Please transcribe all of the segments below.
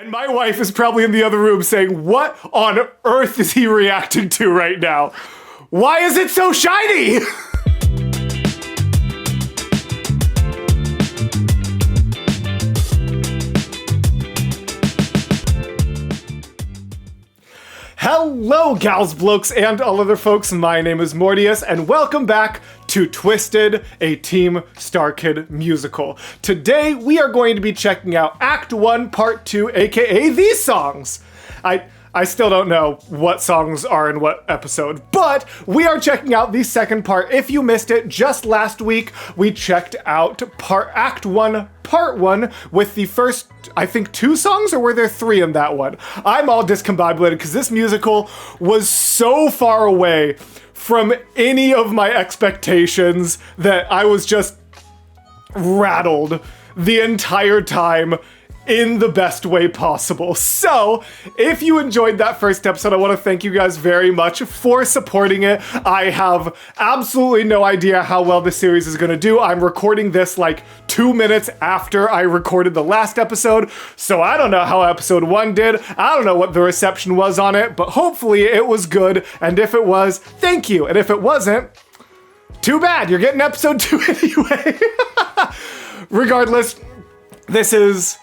And my wife is probably in the other room saying, what on earth is he reacting to right now? Why is it so shiny? Hello, gals, blokes, and all other folks. My name is Mortius, and welcome back to Twisted, a Team Starkid musical. Today, we are going to be checking out Act 1, Part 2, aka these songs. I still don't know what songs are in what episode, but we are checking out the second part. If you missed it, just last week, we checked out Act 1, Part 1 with the first, I think, 2 songs, or were there 3 in that one? I'm all discombobulated because this musical was so far away from any of my expectations that I was just rattled the entire time in the best way possible. So, if you enjoyed that first episode, I want to thank you guys very much for supporting it. I have absolutely no idea how well this series is going to do. I'm recording this like 2 minutes after I recorded the last episode, so I don't know how episode 1 did. I don't know what the reception was on it, but hopefully it was good, and if it was, thank you. And if it wasn't, too bad. You're getting episode 2 anyway. Regardless, this is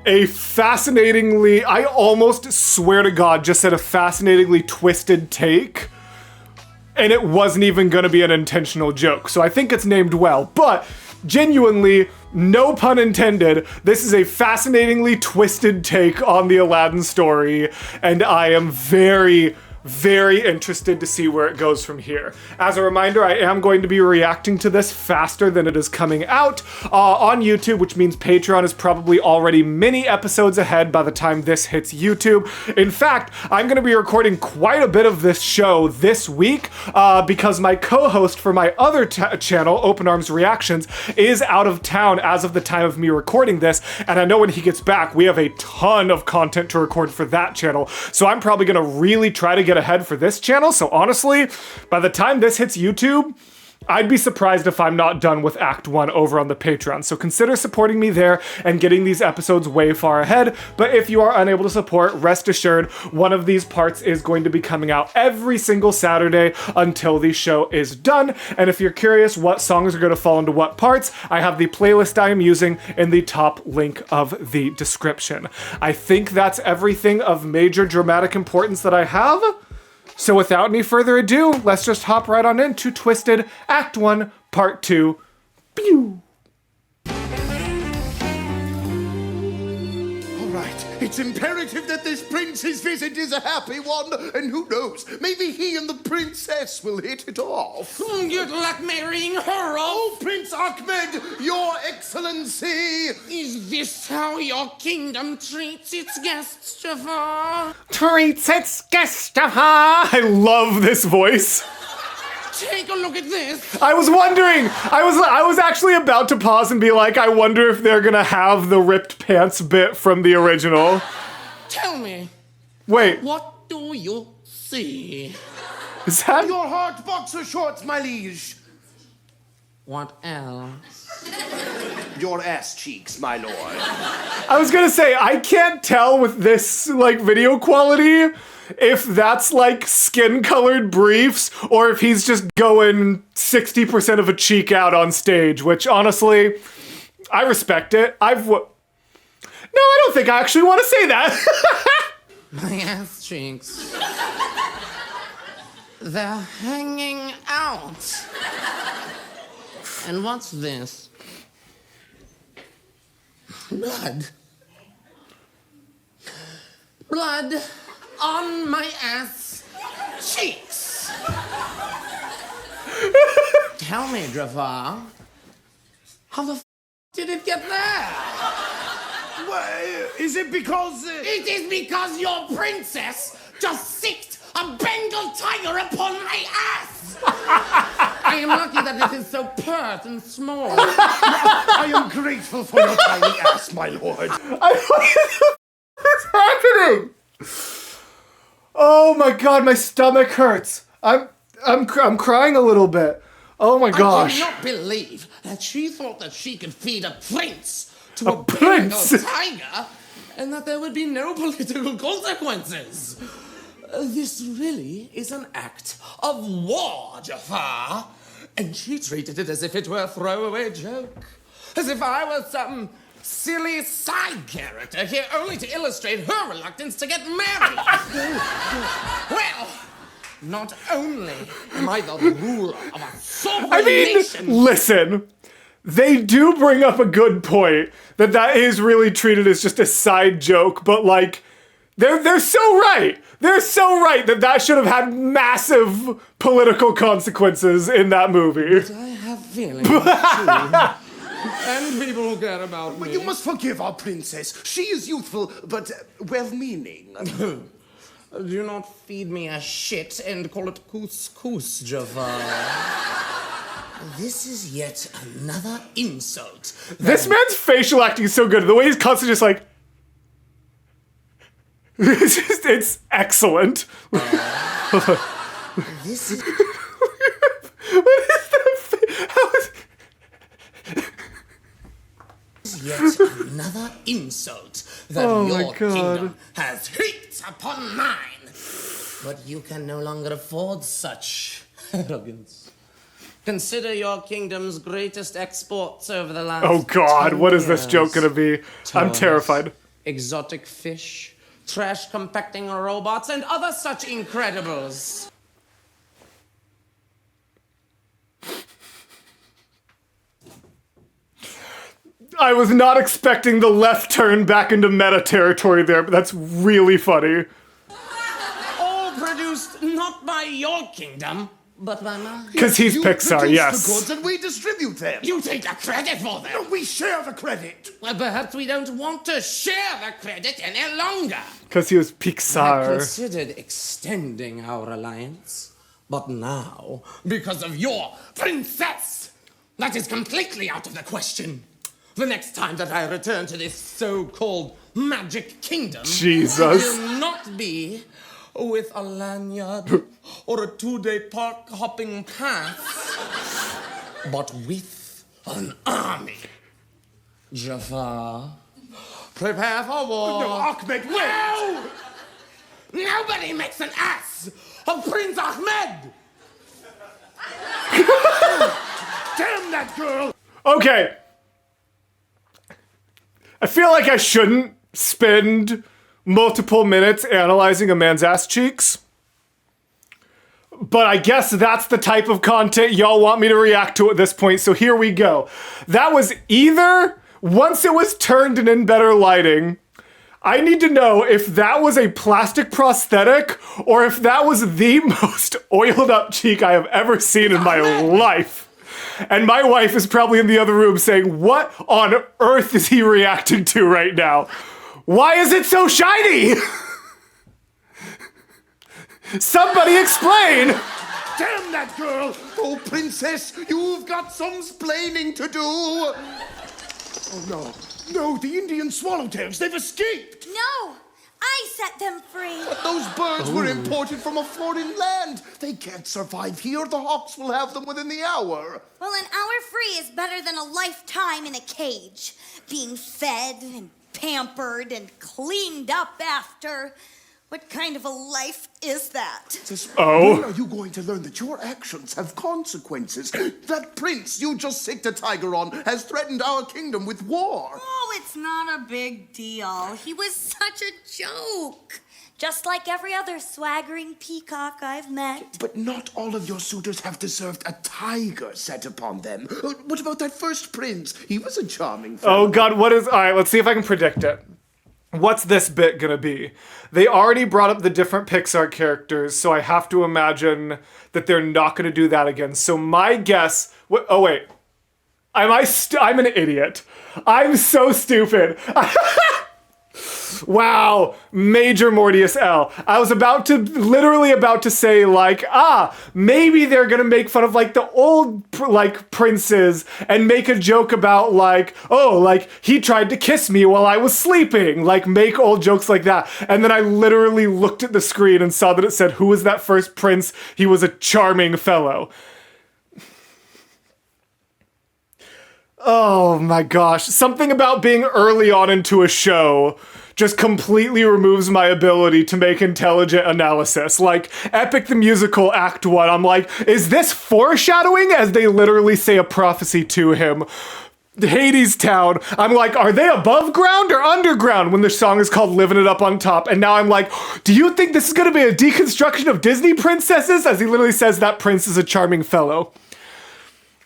a fascinatingly, I almost swear to God, just said a fascinatingly twisted take, and it wasn't even gonna be an intentional joke, so I think it's named well, but genuinely, no pun intended, this is a fascinatingly twisted take on the Aladdin story, and I am very interested to see where it goes from here. As a reminder, I am going to be reacting to this faster than it is coming out on YouTube, which means Patreon is probably already many episodes ahead by the time this hits YouTube. In fact, I'm going to be recording quite a bit of this show this week because my co-host for my other channel, Open Arms Reactions, is out of town as of the time of me recording this, and I know when he gets back, we have a ton of content to record for that channel, so I'm probably going to really try to get ahead for this channel. So honestly, by the time this hits YouTube, I'd be surprised if I'm not done with Act 1 over on the Patreon. So consider supporting me there and getting these episodes way far ahead. But if you are unable to support, rest assured, one of these parts is going to be coming out every single Saturday until the show is done. And if you're curious what songs are going to fall into what parts, I have the playlist I am using in the top link of the description. I think that's everything of major dramatic importance that I have. So without any further ado, let's just hop right on into Twisted, Act 1, Part 2. Pew! Alright, it's imperative that this prince's visit is a happy one, and who knows, maybe he and the princess will hit it off. You'd like marrying her Oh, Prince Ahmed, your excellency! Is this how your kingdom treats its guests, Jafar? Treats its guest, Jafar! I love this voice. Take a look at this. I was wondering, I was actually about to pause and be like, I wonder if they're gonna have the ripped pants bit from the original. Tell me. Wait. What do you see? Is that? Your heart boxer shorts, my liege. What else? Your ass cheeks, my lord. I was gonna say, I can't tell with this, like, video quality if that's, like, skin-colored briefs or if he's just going 60% of a cheek out on stage, which, honestly, I respect it. No, I don't think I actually want to say that. My ass cheeks. They're hanging out. And what's this? Blood. Blood on my ass cheeks. Tell me, Jafar, how the f did it get there? Well, is it because... It is because your princess just sicked a Bengal tiger upon my ass. I am lucky that it is so pert and small. I am grateful for your tiny ass, my lord. What's happening? Oh my God, my stomach hurts. I'm crying a little bit. Oh my gosh. I cannot believe that she thought that she could feed a prince to a prince? Bengal tiger and that there would be no political consequences. This really is an act of war, Jafar. And she treated it as if it were a throwaway joke. As if I were some silly side character here only to illustrate her reluctance to get married. Well, not only am I the ruler of a sovereign nation... listen, they do bring up a good point that is really treated as just a side joke, but like, they're so right. They're so right that should have had massive political consequences in that movie. But I have feelings, too. And people who care about me. You must forgive our princess. She is youthful, but well-meaning. Do not feed me a shit and call it couscous, Jafar. This is yet another insult. This man's facial acting is so good. The way he's constantly just like... it's excellent. This is... What is that? How is... Yet another insult that your kingdom has heaped upon mine. But you can no longer afford such arrogance. Consider your kingdom's greatest exports over the last Oh God, 10 what is this years. joke gonna be? I'm Toys, terrified. Exotic fish, trash compacting robots, and other such incredibles. I was not expecting the left turn back into meta territory there, but that's really funny. All produced not by your kingdom, but by mine. Because he's You Pixar, produce yes. the goods and we distribute them. You take the credit for them. No, we share the credit. Well, perhaps we don't want to share the credit any longer. Because he was I Pixar. considered extending our alliance, but now, because of your princess, that is completely out of the question. The next time that I return to this so-called magic kingdom, Jesus. will not be with a lanyard or a 2-day park hopping pass, but with an army. Jafar, prepare for war. No, Ahmed, wait! No! Nobody makes an ass of Prince Ahmed! Damn that girl! Okay. I feel like I shouldn't spend multiple minutes analyzing a man's ass cheeks. But I guess that's the type of content y'all want me to react to at this point, so here we go. That was either, once it was turned and in better lighting, I need to know if that was a plastic prosthetic or if that was the most oiled up cheek I have ever seen in my life. And my wife is probably in the other room saying, what on earth is he reacting to right now? Why is it so shiny? Somebody explain! Damn that girl! Oh, princess, you've got some splaining to do. Oh, no. No, the Indian swallowtails, they've escaped. No, I set them free. But those birds were imported from a foreign land. They can't survive here. The hawks will have them within the hour. Well, an hour free is better than a lifetime in a cage. Being fed and pampered and cleaned up after. What kind of a life is that? Oh. When are you going to learn that your actions have consequences? That prince you just sicked a tiger on has threatened our kingdom with war. Oh, it's not a big deal. He was such a joke. Just like every other swaggering peacock I've met. But not all of your suitors have deserved a tiger set upon them. What about that first prince? He was a charming fellow. Oh God, what is... Alright, let's see if I can predict it. What's this bit gonna be? They already brought up the different Pixar characters, so I have to imagine that they're not gonna do that again. So my guess... Oh wait. I'm an idiot. I'm so stupid. Wow, major Mortius L. I was literally about to say like, maybe they're gonna make fun of like the old like princes and make a joke about like, oh, like he tried to kiss me while I was sleeping, like make old jokes like that. And then I literally looked at the screen and saw that it said, who was that first prince? He was a charming fellow. Oh my gosh, something about being early on into a show just completely removes my ability to make intelligent analysis. Like, Epic the Musical Act 1, I'm like, is this foreshadowing? As they literally say a prophecy to him. Hades Town, I'm like, are they above ground or underground when the song is called Living It Up on Top? And now I'm like, do you think this is gonna be a deconstruction of Disney princesses? As he literally says that prince is a charming fellow.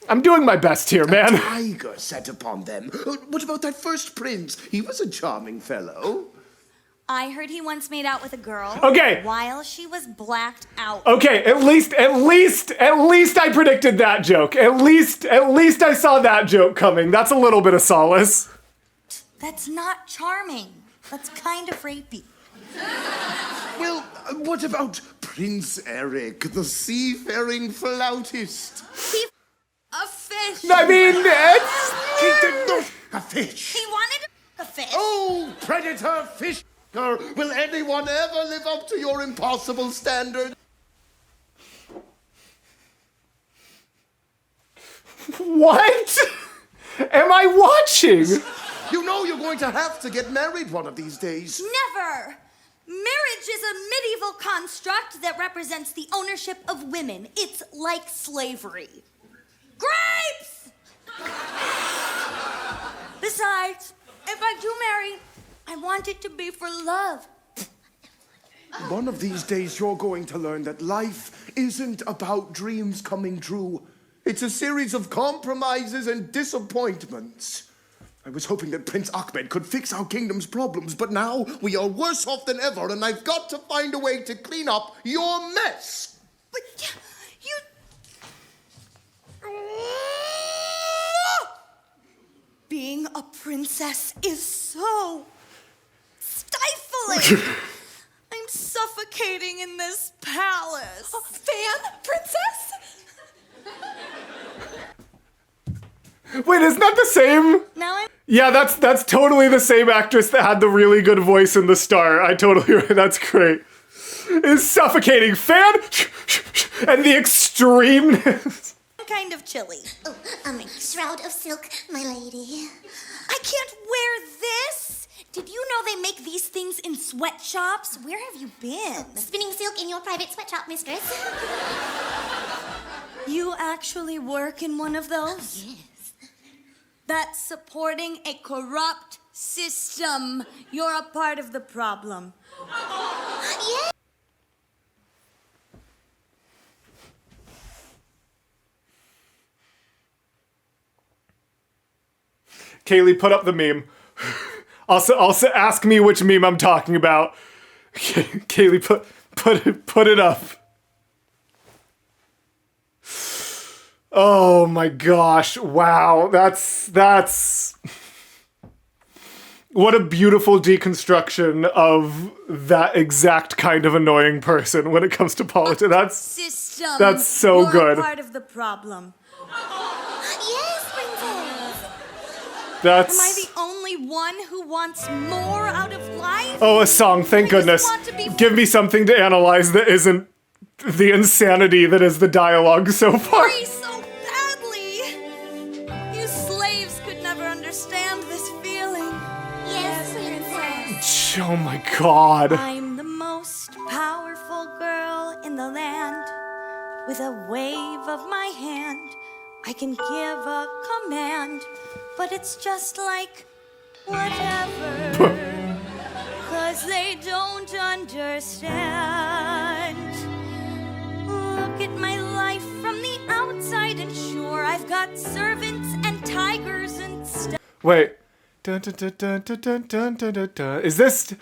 I'm doing my best here, man. A tiger set upon them. What about that first prince? He was a charming fellow. I heard he once made out with a girl. Okay. While she was blacked out. Okay, at least I predicted that joke. At least I saw that joke coming. That's a little bit of solace. That's not charming. That's kind of rapey. Well, what about Prince Eric, the seafaring flautist? A fish. I mean, it's... He did not a fish. He wanted a fish. Oh, predator fish. Will anyone ever live up to your impossible standard? What am I watching? You know you're going to have to get married one of these days. Never. Marriage is a medieval construct that represents the ownership of women. It's like slavery. Grapes! Besides, if I do marry, I want it to be for love. One of these days you're going to learn that life isn't about dreams coming true. It's a series of compromises and disappointments. I was hoping that Prince Ahmed could fix our kingdom's problems, but now we are worse off than ever, and I've got to find a way to clean up your mess. But you... Being a princess is so stifling. I'm suffocating in this palace. Fan princess? Wait, isn't that the same? Now I'm... Yeah, that's totally the same actress that had the really good voice in The Star. I totally, that's great. Is suffocating fan and the extremeness. kind of chilly. Oh, shroud of silk, my lady. I can't wear this. Did you know they make these things in sweatshops? Where have you been? Spinning silk in your private sweatshop, mistress. You actually work in one of those? Yes. That's supporting a corrupt system. You're a part of the problem. Yes. Kaylee, put up the meme. Also, ask me which meme I'm talking about. Kaylee, put it up. Oh my gosh! Wow, that's what a beautiful deconstruction of that exact kind of annoying person when it comes to politics. That's so You're good. A part of the problem. Yes, princess. That's. Am I the only one who wants more out of life? Oh, a song, thank I just goodness. want to be Give me something to analyze that isn't the insanity that is the dialogue so far. free so badly. You slaves could never understand this feeling. Yes, princess. Oh my god. I'm the most powerful girl in the land. With a wave of my hand, I can give a command. But it's just like, whatever. 'Cause they don't understand. Look at my life from the outside, and sure, I've got servants and tigers and stuff. Wait. Dun, dun, dun, dun, dun, dun, dun, dun, dun, dun. Is this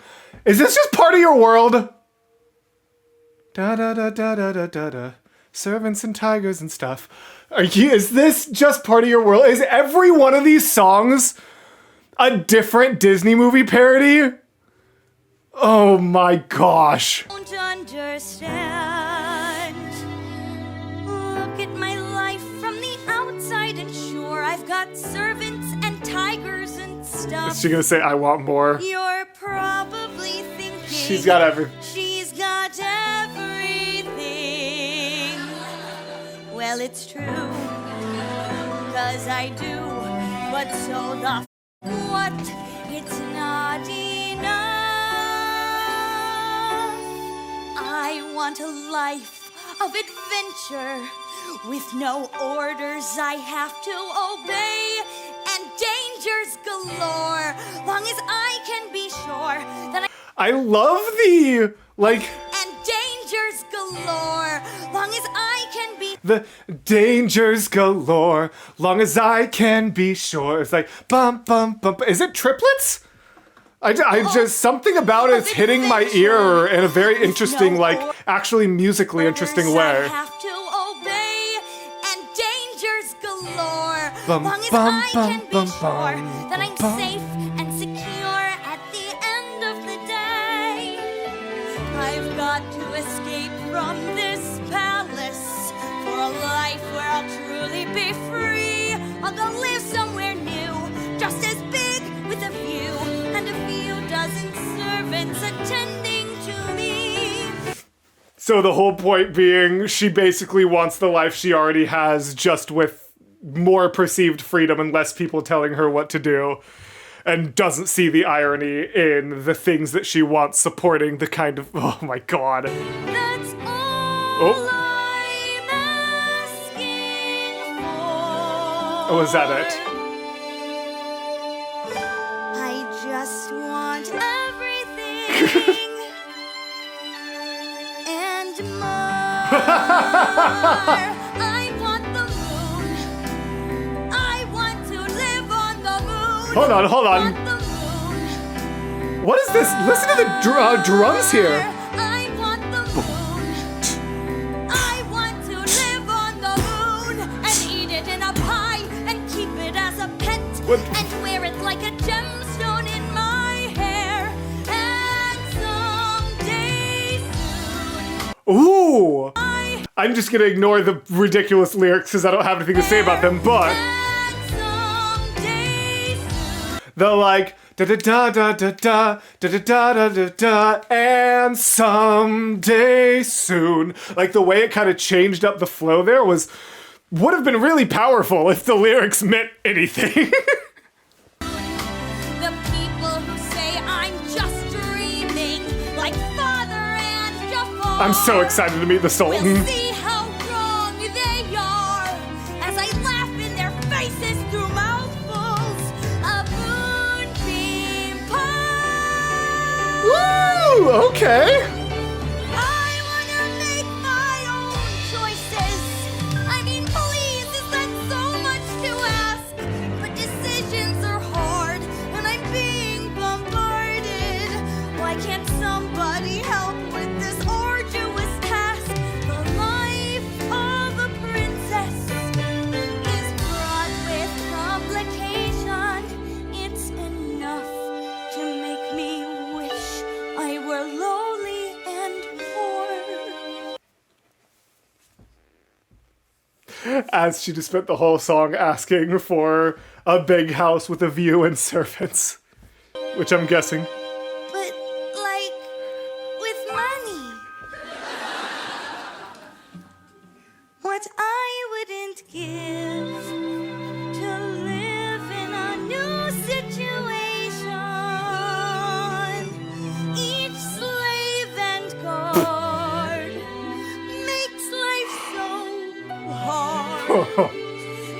just part of your world? Da da da da da da da da. Servants and tigers and stuff. Is this just part of your world? Is every one of these songs a different Disney movie parody? Oh my gosh. Don't understand. Look at my life from the outside, and sure, I've got servants and tigers and stuff. Is she gonna say, I want more? You're probably thinking She's got everything. She's got everything. Well, it's true, 'cause I do. But so the what? It's not enough. want a life of adventure with no orders I have to obey and dangers galore. Long as I can be sure that I love the, like, and dangers galore. Long as I can be the dangers galore, long as I can be sure. It's like, bum, bum, bum. Is it triplets? I just, something about it's hitting my ear in a very interesting, like, actually musically interesting orders I way. have to obey and dangers galore. Bum, Long as bum, I bum, can be bum, sure bum, that I'm bum. safe and secure at the end of the day. I've got to escape from this palace for a life where I'll truly be free. I'll go live somewhere new, just as big with a view and a few dozen servants attending to me. So the whole point being, she basically wants the life she already has, just with more perceived freedom and less people telling her what to do, and doesn't see the irony in the things that she wants supporting the kind of, oh my god. That's all Oh. I'm asking for. Oh, is that it? I just want everything and more. I want the moon. I want to live on the moon. Hold on, hold on. Want the moon. What is this? Listen to the drums here. I want the moon. I want to live on the moon and eat it in a pie and keep it as a pet What? and wear it like a gemstone in my hair. And someday soon, Ooh! I'm just gonna ignore the ridiculous lyrics because I don't have anything to say about them, but and someday soon. the like da da da da da da da da da da da and someday soon. Like the way it kind of changed up the flow there would have been really powerful if the lyrics meant anything. The people who say I'm just dreaming, like Father and Jafar. I'm so excited to meet the We'll Sultan. see how wrong they are as I laugh in their faces through mouthfuls of moonbeam pie. Woo! Okay. I wanna make my own choices. I mean, please, is that so much to ask? But decisions are hard, and I'm being bombarded. Why can't somebody help with this arduous task? The life of a princess is fraught with complication. It's enough to make me wish I were lowly and poor. As she just spent the whole song asking for a big house with a view and servants. Which I'm guessing. But, like, with money. What I wouldn't give to live in a new situation. Each slave and guard makes life so hard.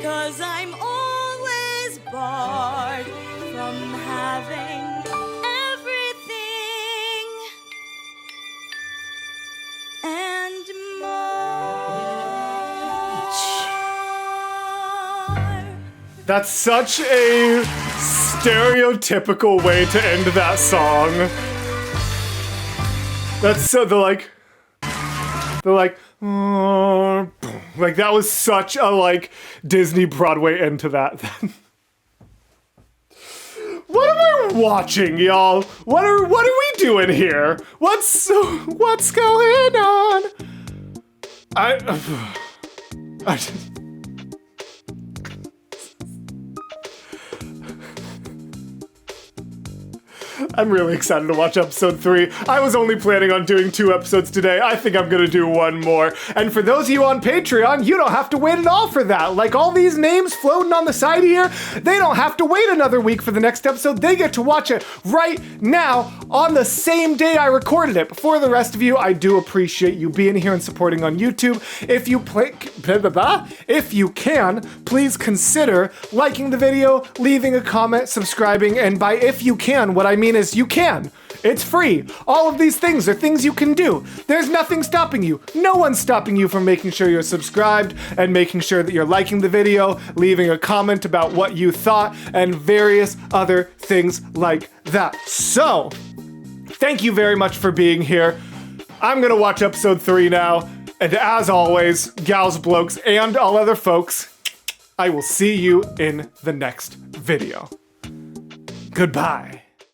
'Cause I'm always barred from having everything and more. That's such a stereotypical way to end that song. That's so they're like that was such a like Disney Broadway end to that. What am I watching, y'all? What are we doing here? What's going on? I just, I'm really excited to watch episode 3. I was only planning on doing 2 episodes today. I think I'm gonna do 1 more. And for those of you on Patreon, you don't have to wait at all for that. Like all these names floating on the side here, they don't have to wait another week for the next episode. They get to watch it right now on the same day I recorded it. For the rest of you, I do appreciate you being here and supporting on YouTube. If you can, please consider liking the video, leaving a comment, subscribing, and by if you can, what I mean is you can. It's free. All of these things are things you can do. There's nothing stopping you. No one's stopping you from making sure you're subscribed and making sure that you're liking the video, leaving a comment about what you thought, and various other things like that. So, thank you very much for being here. I'm gonna watch episode 3 now, and as always, gals, blokes, and all other folks, I will see you in the next video. Goodbye.